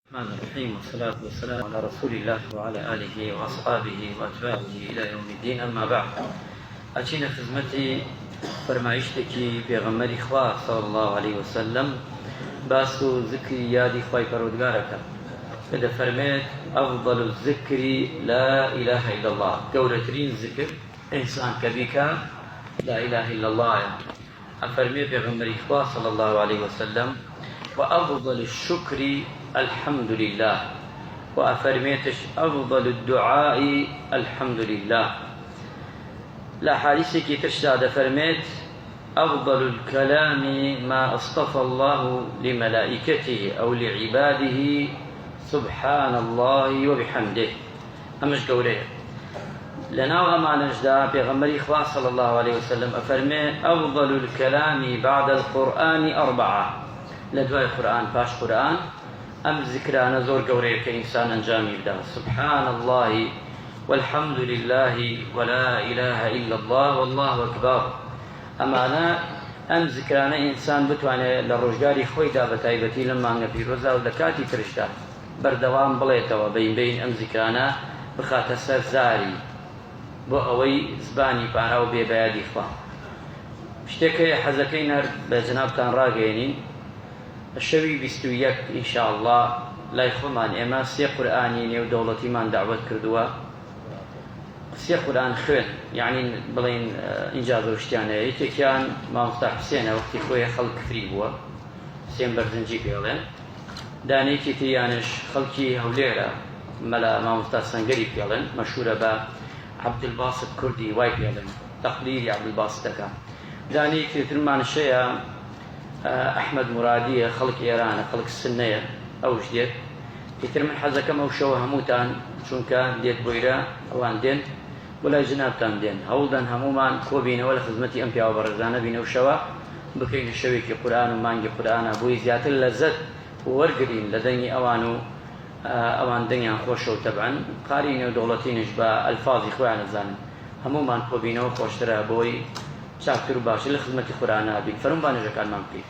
الرحمن الرحيم والصلاة والسلام على رسول الله وعلى آله وأصحابه وأتباعه إلى يوم الدين. أما بعد، أتينا خدمتي فرمايشتكي بيغمر إخوة صلى الله عليه وسلم باسو ذكري يادي خواي پرودگارك إذا فرميت أفضل الذكر لا إله إلا الله، قولترين ذكر إنسان كبيكا لا إله إلا الله. أفرمي بيغمر إخوة صلى الله عليه وسلم وأفضل الشكر الحمد لله، وأفرميتش أفضل الدعاء الحمد لله. لا حادثك تشتاد فرميت أفضل الكلام ما اصطفى الله لملائكته أو لعباده سبحان الله وبحمده. أمش قوليه لنا وما نجدا بيغمر إخوة صلى الله عليه وسلم أفرمي أفضل الكلام بعد القرآن أربعة، لدواء القرآن باش قرآن أم ذكرانا زور قوريه كإنسان أنجامي بدا سبحان الله والحمد لله ولا إله إلا الله والله أكبر. أما أنا أم ذكرانا إنسان بتواني للرجاري خوي دابتايبتي لما أنه في رزا ودكاتي ترشتا بردوام بليتوا بين أم ذكرانا بخات سرزاري بو أوي زباني باراو بيبادي خوا شتكي حزكين بجنابتان راقينين الشوي بيستويك إن شاء الله لا يخمان إما سي قرآني نيو دولتي من دعوت كردوا سي قرآن خوين يعني بلين إنجاز وشتيانه يتكيان ما مفتاح حسينه وقتي خوية خلق فري بوا سيم برزنجي بيالين دانيكي تيانش خلقي هوليرا ملا ما مفتاح سنگري بيالين مشهورة با عبد الباسط كردي واي بيالين تقليدي عبد الباسط تكا دانيكي ترمان الشيء أحمد مرادية خلق إيران خلق السنية أو جديد يتر من حزك موشوه هموتان شونكا ديت بويرا أوان دين ولا جنابتان دين هولدان همومان كوبين ولا خدمتي أمبيا وبرزانا بين وشوا بكين الشويكي قرآن ومانجي قرآن أبوي زيات اللذت وورقرين لديني أوان دنيا خوشو تبعا قارين ودولتين جبا ألفاظي خوان الزان همومان كوبينو خوشترا بوي شاكتر باشي لخدمتي قرآن أبي فرم بانجا كان ممكن